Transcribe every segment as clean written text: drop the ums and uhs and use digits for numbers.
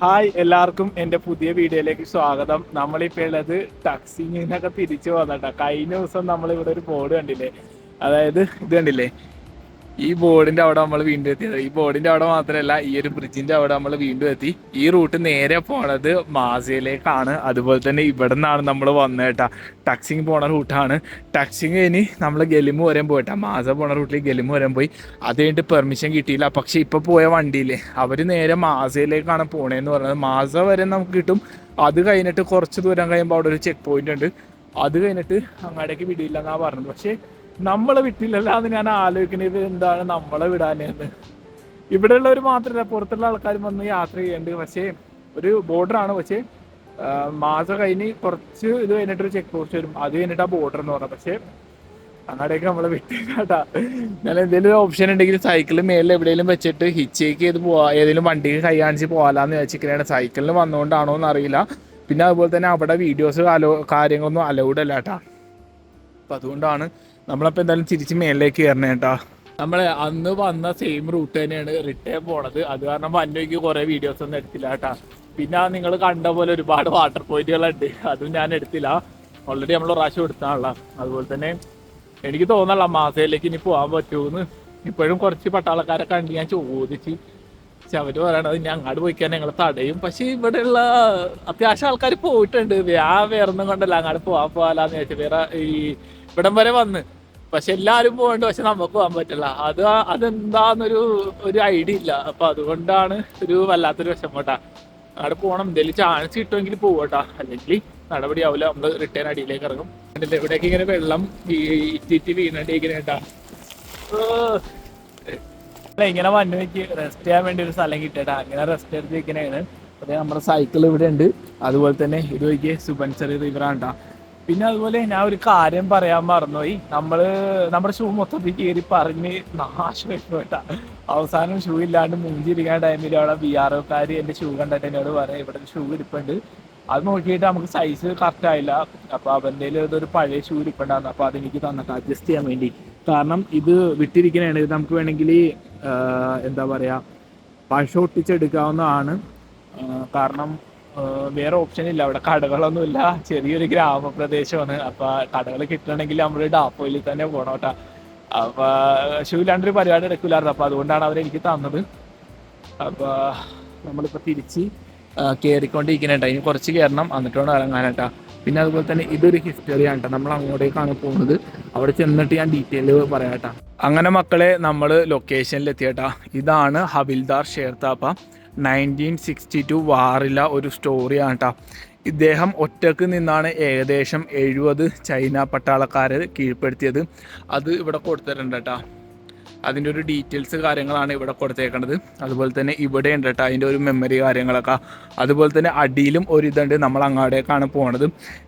Hi എല്ലാവർക്കും എൻ്റെ പുതിയ വീഡിയോയിലേക്ക് സ്വാഗതം. നമ്മളിപ്പോൾ ഉള്ളത് ടക്സിങ്ങിനൊക്കെ തിരിച്ചു വന്നിട്ടാ. കഴിഞ്ഞ ദിവസം നമ്മളിവിടെ ഒരു ബോർഡ് കണ്ടില്ലേ, അതായത് ഇത് കണ്ടില്ലേ, ഈ ബോർഡിന്റെ അവിടെ നമ്മൾ വീണ്ടും എത്തിയത്. ഈ ബോർഡിന്റെ അവിടെ മാത്രമല്ല, ഈ ഒരു ബ്രിഡ്ജിന്റെ അവിടെ നമ്മൾ വീണ്ടും എത്തി. ഈ റൂട്ട് നേരെ പോണത് മാസയിലേക്കാണ്. അതുപോലെ തന്നെ ഇവിടെ നിന്നാണ് നമ്മൾ വന്നേട്ടാ. ടക്സിങ് പോണ റൂട്ടാണ്. ടക്സിങ് കഴിഞ്ഞ് നമ്മൾ ഗലിമു വരെ പോയിട്ടാ. മാസ പോണ റൂട്ടിൽ ഗലിമു വരെ പോയി. അത് കഴിഞ്ഞിട്ട് പെർമിഷൻ കിട്ടിയില്ല. പക്ഷെ ഇപ്പൊ പോയ വണ്ടിയില്ലേ, അവർ നേരെ മാസയിലേക്കാണ് പോണേന്ന് പറഞ്ഞത്. മാസ വരെ നമുക്ക് കിട്ടും. അത് കഴിഞ്ഞിട്ട് കുറച്ച് ദൂരം കഴിയുമ്പോൾ അവിടെ ഒരു ചെക്ക് പോയിന്റ് ഉണ്ട്. അത് കഴിഞ്ഞിട്ട് അങ്ങോട്ടേക്ക് വിടില്ല എന്നാ പറഞ്ഞത്. പക്ഷെ നമ്മളെ വിട്ടില്ലല്ലോ. അത് ഞാൻ ആലോചിക്കുന്നത്, എന്താണ് നമ്മളെ വിടാനെന്ന്. ഇവിടെ ഉള്ളവർ മാത്രമല്ല, പുറത്തുള്ള ആൾക്കാരും വന്ന് യാത്ര ചെയ്യേണ്ടത്. പക്ഷേ ഒരു ബോർഡറാണ്. പക്ഷേ മാസം കഴിഞ്ഞ് കുറച്ച് ഇത് കഴിഞ്ഞിട്ടൊരു ചെക്ക് പോസ്റ്റ് വരും. അത് കഴിഞ്ഞിട്ട് ആ ബോർഡർ എന്ന് പറഞ്ഞത്. പക്ഷേ അങ്ങോട്ടേക്ക് നമ്മളെ വിട്ടില്ലാട്ടാ. ഞാൻ എന്തെങ്കിലും ഓപ്ഷൻ ഉണ്ടെങ്കിൽ സൈക്കിൾ മേലിൽ എവിടെയെങ്കിലും വെച്ചിട്ട് ഹിച്ചേക്ക് ചെയ്ത് പോവാ, ഏതെങ്കിലും വണ്ടിക്ക് കൈ കാണിച്ച് പോകാലാന്ന് വെച്ചിരിക്കുന്നതാണ്. സൈക്കിളിന് വന്നുകൊണ്ടാണോ എന്നറിയില്ല. പിന്നെ അതുപോലെ തന്നെ അവിടെ വീഡിയോസ് കാര്യങ്ങളൊന്നും അലൗഡ് അല്ല കേട്ടാ. അപ്പം അതുകൊണ്ടാണ് നമ്മളപ്പോൾ എന്തായാലും തിരിച്ച് മേലിലേക്ക് കയറണേ കേട്ടാ. നമ്മൾ അന്ന് വന്ന സെയിം റൂട്ട് തന്നെയാണ് റിട്ടേൺ പോണത്. അത് കാരണം വന്നോക്ക് കുറേ വീഡിയോസ് ഒന്നും എടുത്തില്ല കേട്ടാ. പിന്നെ നിങ്ങൾ കണ്ട പോലെ ഒരുപാട് വാട്ടർ പോയിന്റുകളുണ്ട്, അതും ഞാൻ എടുത്തില്ല. ഓൾറെഡി നമ്മൾ പ്രാവശ്യം എടുത്താണല്ലോ. അതുപോലെ തന്നെ എനിക്ക് തോന്നല്ല മാസയിലേക്ക് ഇനി പോകാൻ പറ്റുമെന്ന്. ഇപ്പോഴും കുറച്ച് പട്ടാളക്കാരെ കണ്ട് ഞാൻ ചോദിച്ച്. പക്ഷെ അവർ പറയണത് ഇനി അങ്ങോട്ട് പോയിക്കാൻ ഞങ്ങൾ തടയും. പക്ഷെ ഇവിടെയുള്ള അത്യാവശ്യം ആൾക്കാർ പോയിട്ടുണ്ട്. വേറൊന്നും കൊണ്ടല്ല അങ്ങോട്ട് പോകാലാന്ന് ചോദിച്ചാൽ. വേറെ ഈ ഇവിടം വരെ വന്ന്, പക്ഷെ എല്ലാവരും പോകണ്ട്. പക്ഷെ നമുക്ക് പോകാൻ പറ്റില്ല. അതെന്താന്നൊരു ഐഡിയ ഇല്ല. അപ്പൊ അതുകൊണ്ടാണ് ഒരു വല്ലാത്തൊരു വിഷമട്ടാ. അവിടെ പോകണം, എന്തെങ്കിലും ചാൻസ് കിട്ടുമെങ്കിൽ പോകട്ടാ. അല്ലെങ്കിൽ നടപടിയാവില്ല. നമ്മൾ റിട്ടേൺ അടിയിലേക്ക് ഇറങ്ങും. ഇവിടേക്ക് ഇങ്ങനെ വെള്ളം ഇറ്റിറ്റ് വീണേണ്ടിരിക്കണ കേട്ടാ. ഇങ്ങനെ വന്നേക്ക് റെസ്റ്റ് ചെയ്യാൻ വേണ്ടി ഒരു സ്ഥലം കിട്ടേട്ടാ. അങ്ങനെ റെസ്റ്റ് എടുത്തിരിക്കണേണ്. അതെ, നമ്മുടെ സൈക്കിൾ ഇവിടെ ഉണ്ട്. അതുപോലെ തന്നെ ഇത് നോക്കിയേ, സുബൻസറി റിവറാണ്ടാ. പിന്നെ അതുപോലെ ഞാൻ ഒരു കാര്യം പറയാൻ മറന്നുപോയി. നമ്മുടെ ഷൂ മൊത്തത്തിൽ കയറി പറഞ്ഞ് നാശമായി പോയിട്ടാ. അവസാനം ഷൂ ഇല്ലാണ്ട് മുഞ്ചിരിക്കാൻ ടൈമിൽ അവിടെ BROക്കാർ എൻ്റെ ഷൂ കണ്ടിട്ട് എന്നോട് പറയാം, ഇവിടെ ഷൂ ഇരിപ്പുണ്ട്. അത് നോക്കിയിട്ട് നമുക്ക് സൈസ് കറക്റ്റ് ആയില്ല. അപ്പോൾ അവൻ്റെ ഇതൊരു പഴയ ഷൂ ഇരിപ്പുണ്ടായിരുന്നു. അപ്പോൾ അതെനിക്ക് തന്നിട്ട് അഡ്ജസ്റ്റ് ചെയ്യാൻ വേണ്ടി. കാരണം ഇത് വിട്ടിരിക്കണതാണ്. ഇത് നമുക്ക് വേണമെങ്കിൽ എന്താ പറയുക, പശ ഒട്ടിച്ചെടുക്കാവുന്നതാണ്. കാരണം വേറെ ഓപ്ഷൻ ഇല്ല. അവിടെ കടകളൊന്നുമില്ല. ചെറിയൊരു ഗ്രാമപ്രദേശമാണ്. അപ്പോൾ കടകൾ കിട്ടണമെങ്കിൽ നമ്മൾ ഡാപ്പോയിൽ തന്നെ പോകണം കേട്ടോ. അപ്പോൾ ഷൂ ഇല്ലാണ്ടൊരു പരിപാടി എടുക്കില്ലായിരുന്നു. അപ്പോൾ അതുകൊണ്ടാണ് അവരെനിക്ക് തന്നത്. അപ്പോൾ നമ്മളിപ്പോൾ തിരിച്ച് കയറിക്കൊണ്ടിരിക്കുന്നുണ്ട്. അതിന് കുറച്ച് കയറണം, എന്നിട്ടാണ് ഇറങ്ങാനായിട്ടാ. പിന്നെ അതുപോലെ തന്നെ ഇതൊരു ഹിസ്റ്ററിയാണ് കേട്ടോ. നമ്മൾ അങ്ങോട്ടേക്കാണ് പോകുന്നത്. അവിടെ ചെന്നിട്ട് ഞാൻ ഡീറ്റെയിൽ പറയാം കേട്ടോ. അങ്ങനെ മക്കളെ, നമ്മൾ ലൊക്കേഷനിൽ എത്തിയേട്ടാ. ഇതാണ് ഹവിൽദാർ ഷേർത്താപ്പ. 1962 വാറില ഒരു സ്റ്റോറിയാണ് കേട്ടോ. ഇദ്ദേഹം ഒറ്റക്ക് നിന്നാണ് ഏകദേശം 70 ചൈന പട്ടാളക്കാരെ കീഴ്പ്പെടുത്തിയത്. അത് ഇവിടെ കൊടുത്തിട്ടുണ്ട് കേട്ടോ. അതിൻ്റെ ഒരു ഡീറ്റെയിൽസ് കാര്യങ്ങളാണ് ഇവിടെ കൊടുത്തേക്കുന്നത്. അതുപോലെ തന്നെ ഇവിടെ ഉണ്ട് കേട്ടോ അതിൻ്റെ ഒരു മെമ്മറി കാര്യങ്ങളൊക്കെ. അതുപോലെ തന്നെ അടിയിലും ഒരു ഇതുണ്ട്. നമ്മൾ അങ്ങോട്ടേക്കാണ് പോണത്.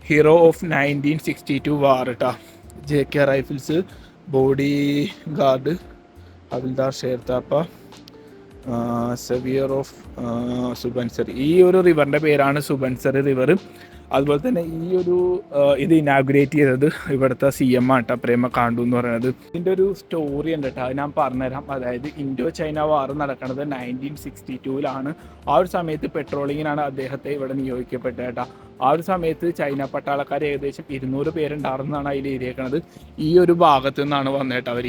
ഹീറോ ഓഫ് 1962 വാർ കേട്ടോ. JK റൈഫിൾസ്, ബോഡി ഗാർഡ്, ഹവിൽദാർ ഷേർത്താപ്പ, സെവിയർ ഓഫ് സുബൻസറി. ഈ ഒരു റിവറിൻ്റെ പേരാണ് സുബൻസറി റിവർ. അതുപോലെ തന്നെ ഈ ഒരു ഇത് ഇനാഗുറേറ്റ് ചെയ്തത് ഇവിടുത്തെ CM ആട്ടോ, പ്രേമ കാണ്ടു എന്ന് പറയുന്നത്. ഇതിൻ്റെ ഒരു സ്റ്റോറി ഉണ്ട് കേട്ടോ, അത് ഞാൻ പറഞ്ഞുതരാം. അതായത് ഇൻഡോ ചൈന വാർ നടക്കുന്നത് 1962 ആ ഒരു സമയത്ത് പെട്രോളിങ്ങിനാണ് അദ്ദേഹത്തെ ഇവിടെ നിയോഗിക്കപ്പെട്ടത് കേട്ടോ. ആ ഒരു സമയത്ത് ചൈന പട്ടാളക്കാർ ഏകദേശം 200 പേരുണ്ടായിരുന്നാണ് അതിൽ എഴുതിയേക്കുന്നത്. ഈ ഒരു ഭാഗത്തു നിന്നാണ് വന്നേട്ടോ അവർ.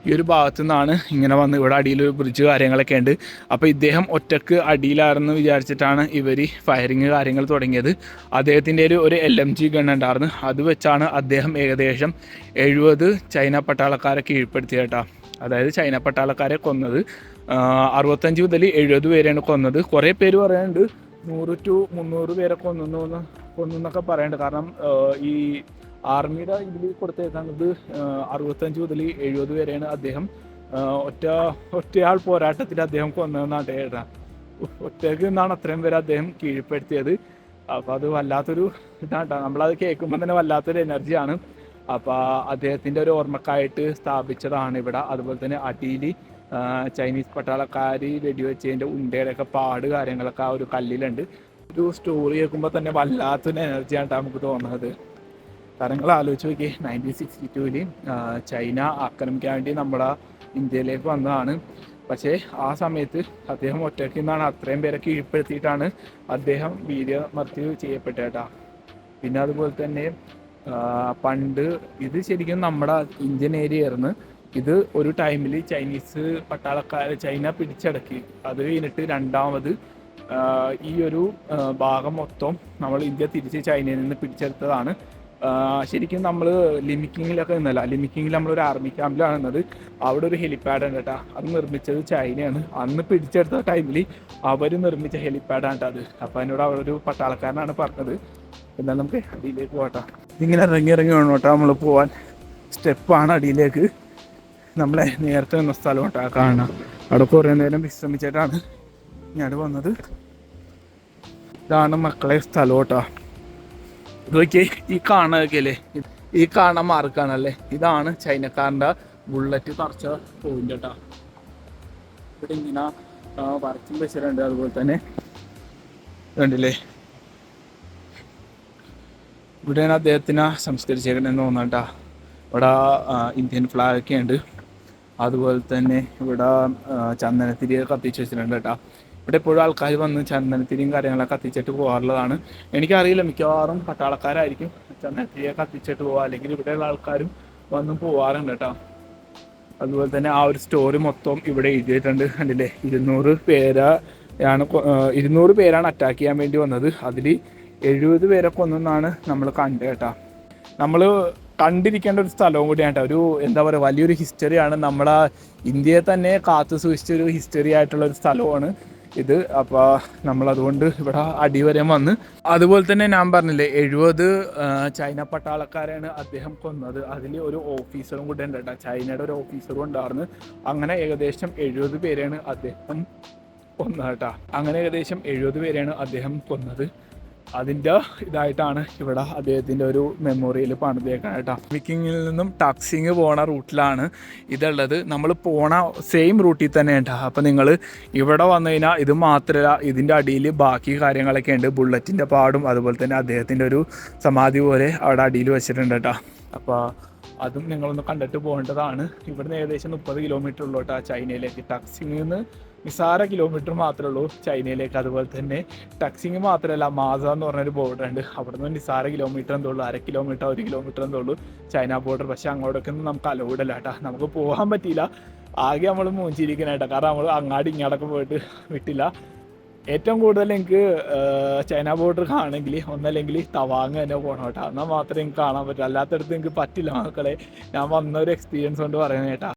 ഈ ഒരു ഭാഗത്തു നിന്നാണ് ഇങ്ങനെ വന്ന് ഇവിടെ അടിയിൽ ബ്രിഡ്ജ് കാര്യങ്ങളൊക്കെ ഉണ്ട്. അപ്പോൾ ഇദ്ദേഹം ഒറ്റക്ക് അടിയിലായിരുന്നു വിചാരിച്ചിട്ടാണ് ഇവർ ഫയറിങ് കാര്യങ്ങൾ തുടങ്ങിയത്. അദ്ദേഹത്തിൻ്റെ ഒരു LMG ഗൺ ഉണ്ടായിരുന്നു. അത് വെച്ചാണ് അദ്ദേഹം ഏകദേശം 70 ചൈന പട്ടാളക്കാരെ കീഴ്പ്പെടുത്തിയത് കേട്ടോ. അതായത് ചൈന പട്ടാളക്കാരെ കൊന്നത് 65 മുതൽ 70 പേരെയാണ് കൊന്നത്. കുറേ പേര് പറയുന്നുണ്ട് 100 to 300 പേരെ കൊന്നൊക്കെ പറയുന്നുണ്ട്. കാരണം ഈ ആർമിയുടെ ഇതിൽ കൊടുത്തേക്കുന്നത് 65 മുതൽ 70 വരെയാണ് അദ്ദേഹം ഒറ്റയാൾ പോരാട്ടത്തിൽ അദ്ദേഹം കൊന്നതെന്നാണ് കേട്ടോ. ഒറ്റയ്ക്ക് നിന്നാണ് അത്രയും പേര് അദ്ദേഹം കീഴ്പ്പെടുത്തിയത്. അപ്പോൾ അത് വല്ലാത്തൊരു ഇതാണ് കേട്ടോ. നമ്മളത് കേൾക്കുമ്പോൾ തന്നെ വല്ലാത്തൊരു എനർജിയാണ്. അപ്പോൾ അദ്ദേഹത്തിൻ്റെ ഒരു ഓർമ്മക്കായിട്ട് സ്ഥാപിച്ചതാണ് ഇവിടെ. അതുപോലെ തന്നെ അടിയിൽ ചൈനീസ് പട്ടാളക്കാർ വെടിവെച്ചതിൻ്റെ ഉണ്ടയുടെയൊക്കെ പാട് കാര്യങ്ങളൊക്കെ ആ ഒരു കല്ലിലുണ്ട്. ഒരു സ്റ്റോറി കേൾക്കുമ്പോൾ തന്നെ വല്ലാത്തൊരു എനർജിയാണ് നമുക്ക് തോന്നുന്നത്. കാരണം നിങ്ങൾ ആലോചിച്ച് നോക്കിയേ, 1962 ചൈന ആക്രമിക്കാൻ വേണ്ടി നമ്മുടെ ഇന്ത്യയിലേക്ക് വന്നതാണ്. പക്ഷേ ആ സമയത്ത് അദ്ദേഹം ഒറ്റയ്ക്ക് നിന്നാണ് അത്രയും പേരെ കീഴ്പ്പെടുത്തിയിട്ടാണ് അദ്ദേഹം വീരമൃത്യു ചെയ്യപ്പെട്ടത് കേട്ടോ. പിന്നെ അതുപോലെ തന്നെ പണ്ട് ഇത് ശരിക്കും നമ്മുടെ ഇന്ത്യൻ ഏരിയ ആയിരുന്നു. ഇത് ഒരു ടൈമിൽ ചൈനീസ് ചൈന പിടിച്ചടക്കി. അത് കഴിഞ്ഞിട്ട് രണ്ടാമത് ഈ ഒരു ഭാഗം മൊത്തം നമ്മൾ ഇന്ത്യ തിരിച്ച് ചൈനയിൽ നിന്ന് പിടിച്ചെടുത്തതാണ്. ശരിക്കും നമ്മൾ ലിമിക്കിങ്ങിലൊക്കെ നിന്നല്ല, ലിമിക്കിങ്ങിൽ നമ്മളൊരു ആർമി ക്യാമ്പിലാണ് നിന്നത്. അവിടെ ഒരു ഹെലിപ്പാഡ് ഉണ്ട് കേട്ടോ. അത് നിർമ്മിച്ചത് ചൈനയാണ്. അന്ന് പിടിച്ചെടുത്ത ടൈമിൽ അവർ നിർമ്മിച്ച ഹെലിപ്പാഡാണ് കേട്ടോ അത്. അപ്പോൾ അതിനോട് അവരൊരു പട്ടാളക്കാരനാണ് പറഞ്ഞത്. എന്നാൽ നമുക്ക് അടിയിലേക്ക് പോകട്ടോ. ഇതിങ്ങനെ ഇറങ്ങി വേണം കേട്ടോ നമ്മൾ പോവാൻ. സ്റ്റെപ്പാണ് അടിയിലേക്ക്. നമ്മളെ നേരത്തെ നിന്ന സ്ഥലം കേട്ടോ കാണാം. അവിടെ കുറേ നേരം വിശ്രമിച്ചിട്ടാണ് ഞാൻ വന്നത്. ഇതാണ് മക്കളെ സ്ഥലം കേട്ടോ. ഇതൊക്കെ ഈ കാണൊക്കെ അല്ലേ, ഈ കാണാൻ മാർക്കാണല്ലേ, ഇതാണ് ചൈനക്കാരൻ്റെ ബുള്ളറ്റ് തറച്ച പോയിന്റ് കേട്ടോ. ഇവിടെ ഇങ്ങനെ വരച്ചും വെച്ചിട്ടുണ്ട്. അതുപോലെ തന്നെ കണ്ടില്ലേ, ഇവിടെയാണ് അദ്ദേഹത്തിനെ സംസ്കരിച്ചേക്കണെന്ന് തോന്നട്ടാ. ഇവിടെ ഇന്ത്യൻ ഫ്ലാഗൊക്കെ ഉണ്ട്. അതുപോലെ തന്നെ ഇവിടെ ചന്ദനത്തിരി കത്തിച്ച് വെച്ചിട്ടുണ്ട് കേട്ടോ. ഇവിടെ എപ്പോഴും ആൾക്കാർ വന്ന് ചന്ദനത്തിരിയും കാര്യങ്ങളൊക്കെ കത്തിച്ചിട്ട് പോകാറുള്ളതാണ്. എനിക്കറിയില്ല, മിക്കവാറും പട്ടാളക്കാരായിരിക്കും ചന്ദനത്തിരിയെ കത്തിച്ചിട്ട് പോവുക, അല്ലെങ്കിൽ ഇവിടെയുള്ള ആൾക്കാരും വന്ന് പോവാറുണ്ട് കേട്ടോ. അതുപോലെ തന്നെ ആ ഒരു സ്റ്റോറി മൊത്തം ഇവിടെ എഴുതിയിട്ടുണ്ട്. കണ്ടില്ലേ, 200 പേരാണ് അറ്റാക്ക് ചെയ്യാൻ വേണ്ടി വന്നത്. അതിൽ 70 പേരെ കൊന്നെന്നാണ് നമ്മൾ കണ്ടത് കേട്ടോ. നമ്മൾ കണ്ടിരിക്കേണ്ട ഒരു സ്ഥലവും കൂടിയാണ് കേട്ടോ. ഒരു എന്താ പറയുക, വലിയൊരു ഹിസ്റ്ററിയാണ്. നമ്മളെ ഇന്ത്യയെ തന്നെ കാത്തു സൂക്ഷിച്ചൊരു ഹിസ്റ്ററി ആയിട്ടുള്ള ഒരു സ്ഥലമാണ് ഇത്. അപ്പോൾ നമ്മളതുകൊണ്ട് ഇവിടെ അടിവരെ വന്ന്, അതുപോലെ തന്നെ ഞാൻ പറഞ്ഞില്ലേ 70 ചൈന പട്ടാളക്കാരാണ് അദ്ദേഹം കൊന്നത്. അതിൽ ഒരു ഓഫീസറും കൂടെ ഉണ്ട് കേട്ടോ, ചൈനയുടെ ഒരു ഓഫീസറും ഉണ്ടായിരുന്നു. അങ്ങനെ ഏകദേശം 70 പേരെയാണ് അദ്ദേഹം കൊന്നത് കേട്ടോ. അങ്ങനെ ഏകദേശം 70 പേരെയാണ് അദ്ദേഹം കൊന്നത്. അതിൻ്റെ ഇതായിട്ടാണ് ഇവിടെ അദ്ദേഹത്തിൻ്റെ ഒരു മെമ്മോറിയൽ പണിതേക്കണം കേട്ടോ. വിക്കിങ്ങിൽ നിന്നും ടക്സിങ് പോണ റൂട്ടിലാണ് ഇതുള്ളത്. നമ്മൾ പോണ സെയിം റൂട്ടിൽ തന്നെ കേട്ടോ. അപ്പോൾ നിങ്ങൾ ഇവിടെ വന്നു കഴിഞ്ഞാൽ ഇത് മാത്രമല്ല, ഇതിൻ്റെ അടിയിൽ ബാക്കി കാര്യങ്ങളൊക്കെ ഉണ്ട്. ബുള്ളറ്റിൻ്റെ പാടും അതുപോലെ തന്നെ അദ്ദേഹത്തിൻ്റെ ഒരു സമാധി പോലെ അവിടെ അടിയിൽ വെച്ചിട്ടുണ്ട് കേട്ടോ. അപ്പോൾ അതും നിങ്ങളൊന്ന് കണ്ടിട്ട് പോകേണ്ടതാണ്. ഇവിടുന്ന് ഏകദേശം 30 കിലോമീറ്റർ ഉള്ളൂ കേട്ടോ ചൈനയിലേക്ക്. ടക്സിങ്ങിൽ നിന്ന് നിസാര കിലോമീറ്റർ മാത്രമേ ഉള്ളൂ ചൈനയിലേക്ക്. അതുപോലെ തന്നെ ടക്സിങ് മാത്രമല്ല, മാസ എന്ന് പറഞ്ഞൊരു ബോർഡർ ഉണ്ട്. അവിടെ നിന്ന് നിസാര കിലോമീറ്റർ എന്തോ ഉള്ളൂ, 1/2 കിലോമീറ്റർ 1 കിലോമീറ്റർ എന്തോ ഉള്ളൂ ചൈന ബോർഡർ. പക്ഷെ അങ്ങോട്ടൊക്കെ ഒന്നും നമുക്ക് അലൗഡ് അല്ല കേട്ടോ, നമുക്ക് പോകാൻ പറ്റിയില്ല. ആകെ നമ്മൾ മൂഞ്ചിരിക്കണേട്ടോ, കാരണം നമ്മൾ അങ്ങാടി ഇങ്ങോട്ടൊക്കെ പോയിട്ട് വിട്ടില്ല. ഏറ്റവും കൂടുതൽ എനിക്ക് ചൈന ബോർഡർ കാണണമെങ്കിൽ ഒന്നല്ലെങ്കിൽ തവാങ് തന്നെ പോകണം കേട്ടോ, എന്നാൽ മാത്രമേ എനിക്ക് കാണാൻ പറ്റൂ. അല്ലാത്തടത്ത് എനിക്ക് പറ്റില്ല മക്കളെ. ഞാൻ വന്ന ഒരു എക്സ്പീരിയൻസ് കൊണ്ട് പറയുന്നത് കേട്ടോ.